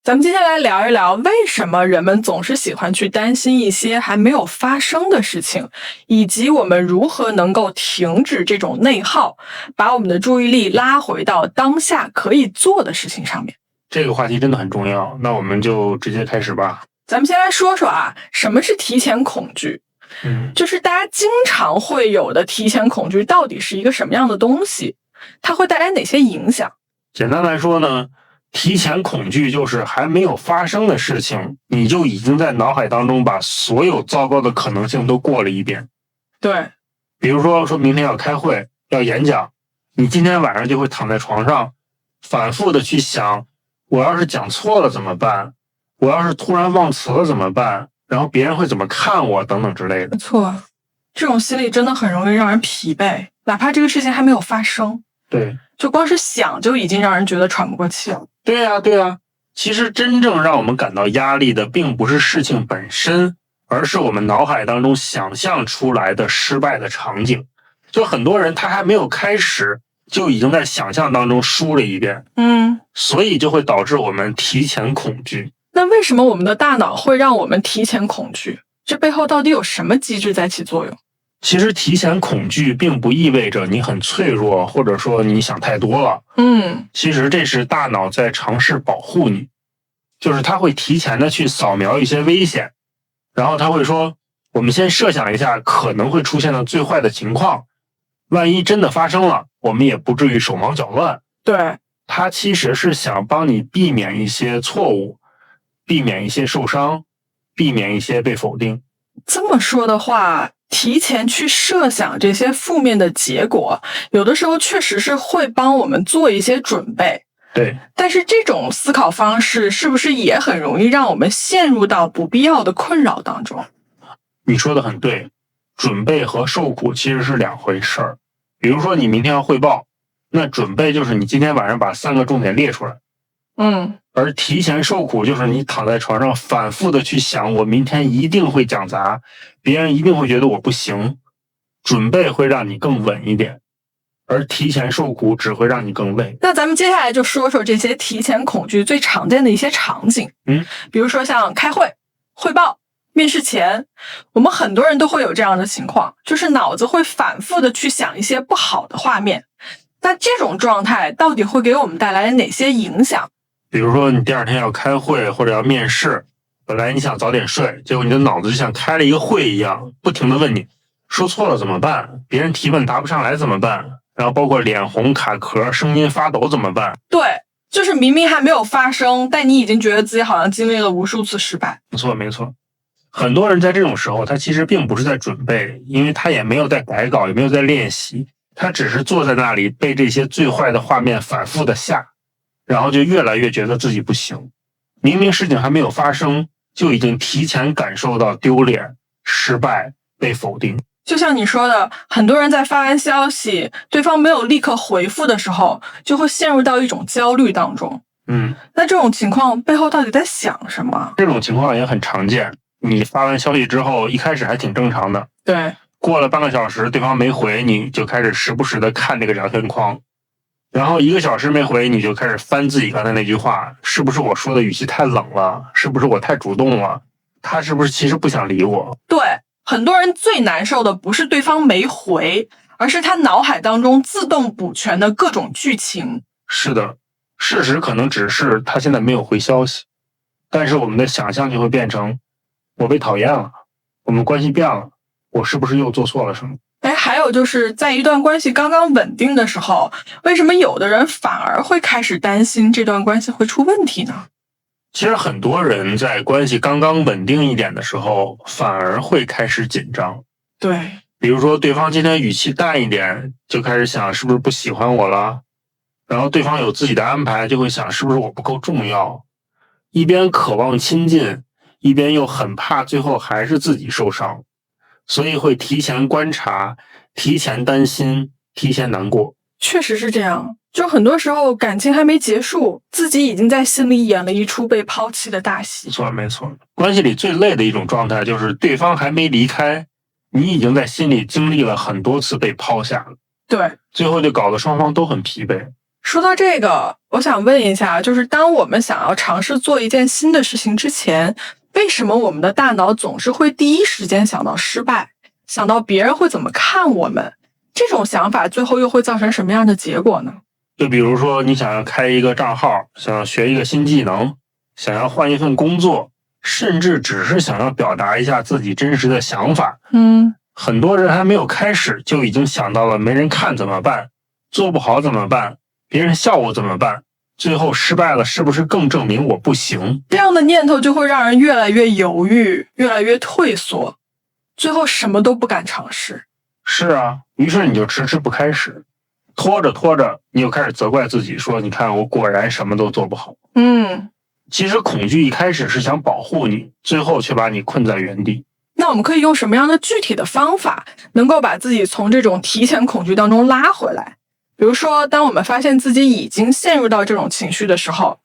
咱们接下来聊一聊，为什么人们总是喜欢去担心一些还没有发生的事情，以及我们如何能够停止这种内耗，把我们的注意力拉回到当下可以做的事情上面。这个话题真的很重要，那我们就直接开始吧。咱们先来说说啊，什么是提前恐惧？就是大家经常会有的提前恐惧到底是一个什么样的东西？它会带来哪些影响？简单来说呢，提前恐惧就是还没有发生的事情，你就已经在脑海当中把所有糟糕的可能性都过了一遍。对，比如说明天要开会，要演讲，你今天晚上就会躺在床上，反复的去想，我要是讲错了怎么办？我要是突然忘词了怎么办？然后别人会怎么看我等等之类的。没错，这种心理真的很容易让人疲惫，哪怕这个事情还没有发生。对，就光是想就已经让人觉得喘不过气了。对啊，对啊。其实真正让我们感到压力的并不是事情本身，而是我们脑海当中想象出来的失败的场景。就很多人他还没有开始，就已经在想象当中输了一遍。所以就会导致我们提前恐惧。那为什么我们的大脑会让我们提前恐惧？这背后到底有什么机制在起作用？其实提前恐惧并不意味着你很脆弱，或者说你想太多了。其实这是大脑在尝试保护你，就是它会提前的去扫描一些危险，然后它会说，我们先设想一下可能会出现的最坏的情况，万一真的发生了，我们也不至于手忙脚乱。对，它其实是想帮你避免一些错误，避免一些受伤，避免一些被否定。这么说的话，提前去设想这些负面的结果，有的时候确实是会帮我们做一些准备。对，但是这种思考方式是不是也很容易让我们陷入到不必要的困扰当中？你说的很对，准备和受苦其实是两回事儿。比如说你明天要汇报，那准备就是你今天晚上把3个重点列出来。而提前受苦就是你躺在床上反复的去想，我明天一定会讲砸，别人一定会觉得我不行。准备会让你更稳一点，而提前受苦只会让你更累。那咱们接下来就说说这些提前恐惧最常见的一些场景。比如说像开会、汇报、面试前，我们很多人都会有这样的情况，就是脑子会反复的去想一些不好的画面。那这种状态到底会给我们带来哪些影响？比如说你第二天要开会或者要面试，本来你想早点睡，结果你的脑子就像开了一个会一样，不停的问你，说错了怎么办？别人提问答不上来怎么办？然后包括脸红、卡壳、声音发抖怎么办？对，就是明明还没有发生，但你已经觉得自己好像经历了无数次失败。没错，没错。很多人在这种时候，他其实并不是在准备，因为他也没有在改稿，也没有在练习，他只是坐在那里被这些最坏的画面反复的吓，然后就越来越觉得自己不行。明明事情还没有发生，就已经提前感受到丢脸、失败、被否定。就像你说的，很多人在发完消息，对方没有立刻回复的时候，就会陷入到一种焦虑当中。那这种情况背后到底在想什么？这种情况也很常见。你发完消息之后，一开始还挺正常的，对，过了半个小时，对方没回，你就开始时不时的看这个聊天框，然后1个小时没回，你就开始翻自己刚才那句话，是不是我说的语气太冷了？是不是我太主动了？他是不是其实不想理我？对，很多人最难受的不是对方没回，而是他脑海当中自动补全的各种剧情。是的，事实可能只是他现在没有回消息，但是我们的想象就会变成，我被讨厌了，我们关系变了，我是不是又做错了什么？还有就是在一段关系刚刚稳定的时候，为什么有的人反而会开始担心这段关系会出问题呢？其实很多人在关系刚刚稳定一点的时候，反而会开始紧张。对，比如说对方今天语气淡一点，就开始想是不是不喜欢我了，然后对方有自己的安排，就会想是不是我不够重要，一边渴望亲近，一边又很怕最后还是自己受伤，所以会提前观察，提前担心，提前难过。确实是这样，就很多时候感情还没结束，自己已经在心里演了一出被抛弃的大戏。没错，没错。关系里最累的一种状态就是对方还没离开，你已经在心里经历了很多次被抛下了。对，最后就搞得双方都很疲惫。说到这个，我想问一下，就是当我们想要尝试做一件新的事情之前，为什么我们的大脑总是会第一时间想到失败，想到别人会怎么看我们？这种想法最后又会造成什么样的结果呢？就比如说你想要开一个账号，想要学一个新技能，想要换一份工作，甚至只是想要表达一下自己真实的想法。很多人还没有开始就已经想到了没人看怎么办，做不好怎么办，别人笑我怎么办，最后失败了是不是更证明我不行？这样的念头就会让人越来越犹豫，越来越退缩，最后什么都不敢尝试。是啊，于是你就迟迟不开始，拖着拖着，你又开始责怪自己，说你看我果然什么都做不好。其实恐惧一开始是想保护你，最后却把你困在原地。那我们可以用什么样的具体的方法能够把自己从这种提前恐惧当中拉回来？比如说当我们发现自己已经陷入到这种情绪的时候，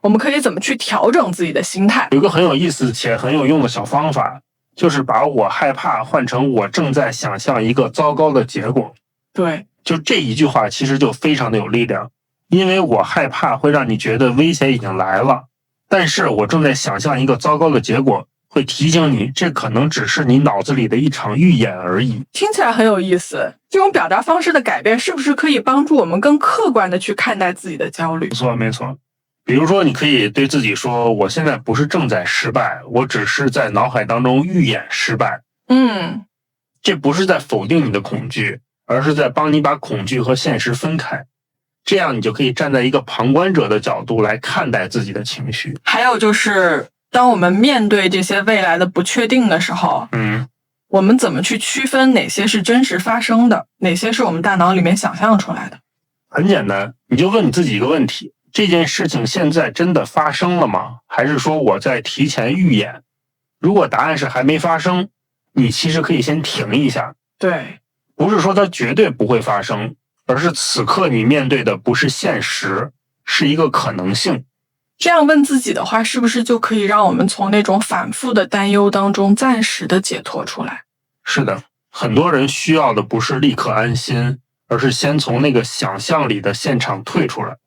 我们可以怎么去调整自己的心态？有一个很有意思且很有用的小方法，就是把我害怕换成我正在想象一个糟糕的结果。对，就这一句话其实就非常的有力量，因为我害怕会让你觉得危险已经来了，但是我正在想象一个糟糕的结果，会提醒你这可能只是你脑子里的一场预演而已。听起来很有意思，这种表达方式的改变是不是可以帮助我们更客观的去看待自己的焦虑？没错没错，比如说你可以对自己说，我现在不是正在失败，我只是在脑海当中预演失败。这不是在否定你的恐惧，而是在帮你把恐惧和现实分开，这样你就可以站在一个旁观者的角度来看待自己的情绪。还有就是当我们面对这些未来的不确定的时候，我们怎么去区分哪些是真实发生的，哪些是我们大脑里面想象出来的？很简单，你就问你自己一个问题，这件事情现在真的发生了吗？还是说我在提前预演？如果答案是还没发生，你其实可以先停一下。对，不是说它绝对不会发生，而是此刻你面对的不是现实，是一个可能性。这样问自己的话，是不是就可以让我们从那种反复的担忧当中暂时的解脱出来？是的，很多人需要的不是立刻安心，而是先从那个想象里的现场退出来。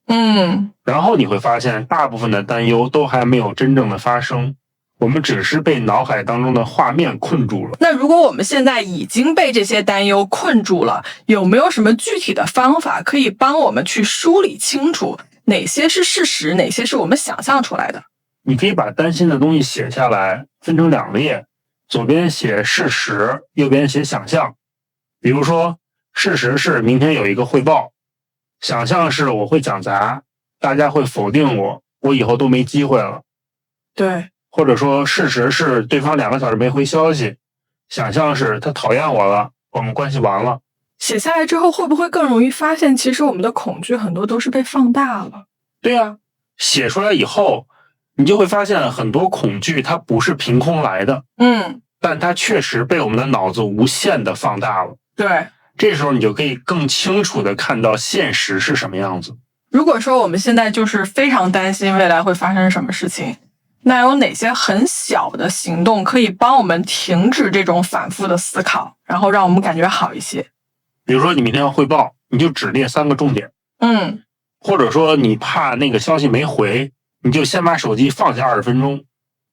然后你会发现大部分的担忧都还没有真正的发生，我们只是被脑海当中的画面困住了。那如果我们现在已经被这些担忧困住了，有没有什么具体的方法可以帮我们去梳理清楚哪些是事实，哪些是我们想象出来的？你可以把担心的东西写下来，分成2列，左边写事实，右边写想象。比如说，事实是明天有一个汇报，想象是我会讲砸，大家会否定我，我以后都没机会了。对，或者说事实是对方2个小时没回消息，想象是他讨厌我了，我们关系完了。写下来之后会不会更容易发现其实我们的恐惧很多都是被放大了？对啊，写出来以后你就会发现很多恐惧它不是凭空来的，但它确实被我们的脑子无限的放大了。对，这时候你就可以更清楚的看到现实是什么样子。如果说我们现在就是非常担心未来会发生什么事情，那有哪些很小的行动可以帮我们停止这种反复的思考，然后让我们感觉好一些？比如说你明天要汇报，你就只列3个重点。或者说你怕那个消息没回，你就先把手机放下20分钟。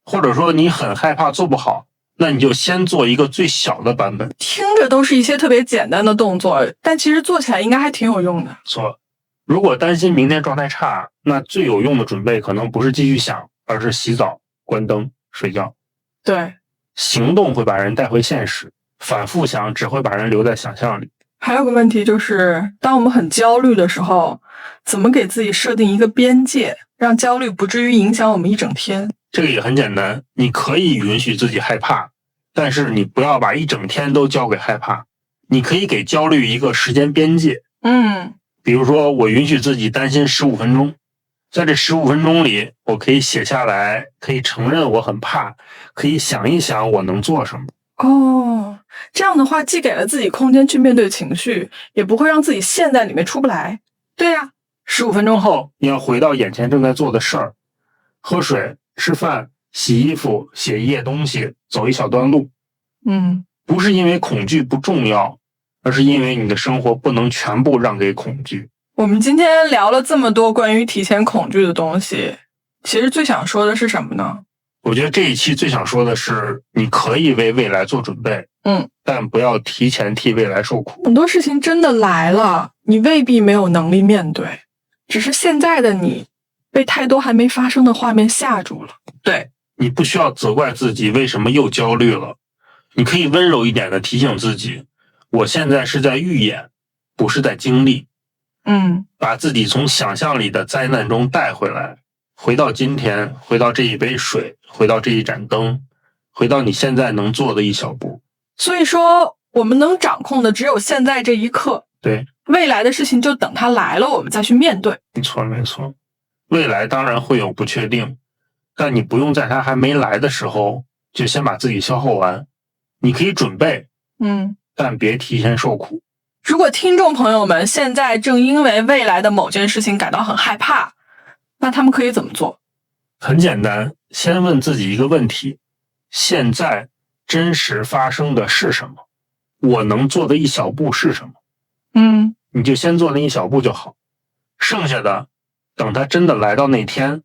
或者说你很害怕做不好，那你就先做一个最小的版本。听着都是一些特别简单的动作，但其实做起来应该还挺有用的。错，如果担心明天状态差，那最有用的准备可能不是继续想，而是洗澡、关灯、睡觉。对，行动会把人带回现实，反复想只会把人留在想象里。还有个问题就是，当我们很焦虑的时候，怎么给自己设定一个边界，让焦虑不至于影响我们一整天？这个也很简单，你可以允许自己害怕，但是你不要把一整天都交给害怕。你可以给焦虑一个时间边界。比如说我允许自己担心15分钟，在这15分钟里，我可以写下来，可以承认我很怕，可以想一想我能做什么。这样的话既给了自己空间去面对情绪，也不会让自己陷在里面出不来。对呀，15分钟后你要回到眼前正在做的事儿，喝水、吃饭、洗衣服、写一页东西，走一小段路。不是因为恐惧不重要，而是因为你的生活不能全部让给恐惧。我们今天聊了这么多关于提前恐惧的东西，其实最想说的是什么呢？我觉得这一期最想说的是，你可以为未来做准备，但不要提前替未来受苦。很多事情真的来了，你未必没有能力面对，只是现在的你被太多还没发生的画面吓住了。对，你不需要责怪自己为什么又焦虑了，你可以温柔一点的提醒自己，我现在是在预演，不是在经历。把自己从想象里的灾难中带回来，回到今天，回到这一杯水，回到这一盏灯，回到你现在能做的一小步。所以说我们能掌控的只有现在这一刻，对，未来的事情就等它来了我们再去面对。没错没错，未来当然会有不确定，但你不用在它还没来的时候就先把自己消耗完，你可以准备，但别提前受苦。如果听众朋友们现在正因为未来的某件事情感到很害怕，那他们可以怎么做？很简单，先问自己一个问题，现在真实发生的是什么？我能做的一小步是什么？你就先做那一小步就好，剩下的等它真的来到那天，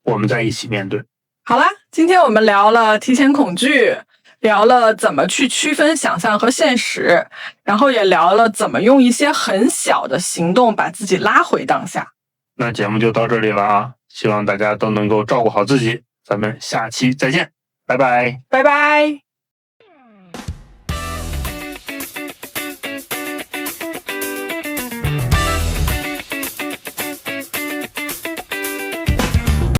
我们再一起面对。好啦，今天我们聊了提前恐惧，聊了怎么去区分想象和现实，然后也聊了怎么用一些很小的行动把自己拉回当下。那节目就到这里了啊，希望大家都能够照顾好自己，咱们下期再见，拜拜，拜拜。